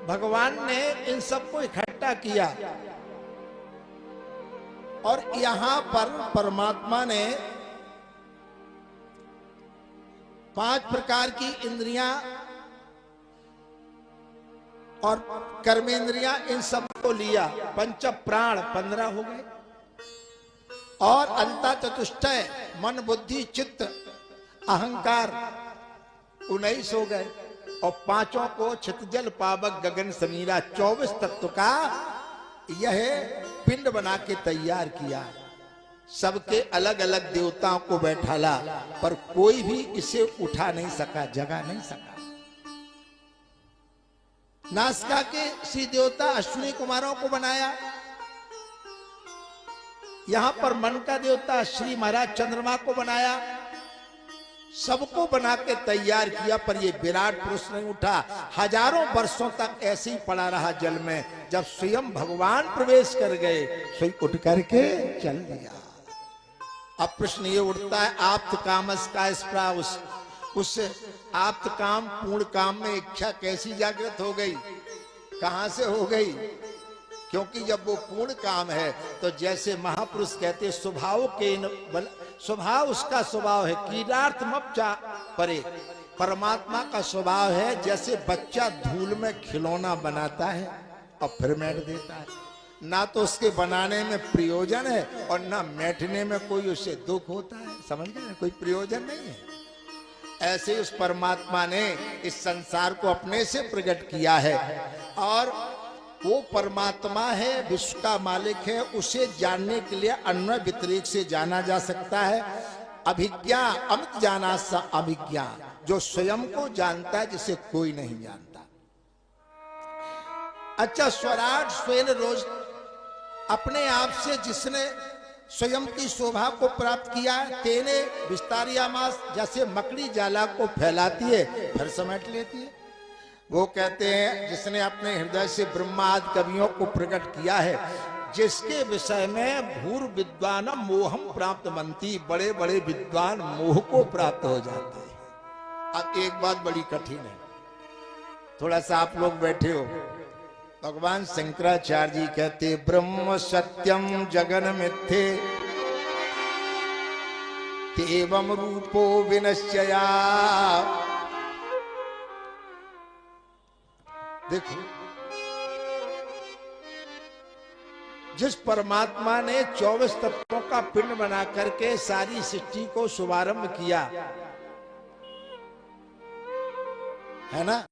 भगवान ने इन सबको इकट्ठा किया और यहां पर परमात्मा ने 5 प्रकार की इंद्रियां और कर्मेंद्रियां इन सबको लिया। पंच प्राण 15 हो गए और अंता चतुष्टय मन बुद्धि चित्त अहंकार 19 हो गए और 5 को छितजल पावक गगन समीरा 24 तत्व का यह पिंड बना के तैयार किया। सबके अलग अलग देवताओं को बैठाला पर कोई भी इसे उठा नहीं सका, जगा नहीं सका। नासिका के श्री देवता अश्विनी कुमारों को बनाया। यहां पर मन का देवता श्री महाराज चंद्रमा को बनाया। सबको बना के तैयार किया पर ये विराट पुरुष नहीं उठा। हजारों वर्षों तक ऐसे ही पड़ा रहा जल में। जब स्वयं भगवान प्रवेश कर गए स्वयं उठ करके चल दिया। अब प्रश्न ये उठता है आप्त कामस का स्प्रा उस आप्त काम पूर्ण काम में इच्छा कैसी जागृत हो गई, कहां से हो गई? क्योंकि जब वो पूर्ण काम है तो जैसे महापुरुष कहते स्वभाव के स्वभाव उसका स्वभाव है कीटार्थ मपचा परे। परमात्मा का स्वभाव है जैसे बच्चा धूल में खिलौना बनाता है और फिर मैट देता है। ना तो उसके बनाने में प्रयोजन है और ना मैटने में कोई उससे दुख होता है। समझ गए? कोई प्रयोजन नहीं है। ऐसे उस परमात्मा ने इस संसार को अपने से प्रकट किया है और वो परमात्मा है, विश्व का मालिक है। उसे जानने के लिए अन्य व्यतिरेक से जाना जा सकता है। अभिज्ञा अमित जाना सा अभिज्ञा, जो स्वयं को जानता है जिसे कोई नहीं जानता। अच्छा, स्वराट स्वयं रोज अपने आप से जिसने स्वयं की शोभा को प्राप्त किया तेने विस्तारियामास, जैसे मकड़ी जाला को फैलाती है फिर समेट लेती है। वो कहते हैं जिसने अपने हृदय से ब्रह्मादि कवियों को प्रकट किया है, जिसके विषय में भूर विद्वान मोहम प्राप्त बनती, बड़े बड़े विद्वान मोह को प्राप्त हो जाते हैं। अब एक बात बड़ी कठिन है, थोड़ा सा आप लोग बैठे हो। भगवान शंकराचार्य जी कहते ब्रह्म सत्यम जगन मिथ्ये तेवम रूपो विनश्यया। देखो, जिस परमात्मा ने 24 तत्वों का पिंड बना करके सारी सृष्टि को शुभारंभ किया है ना,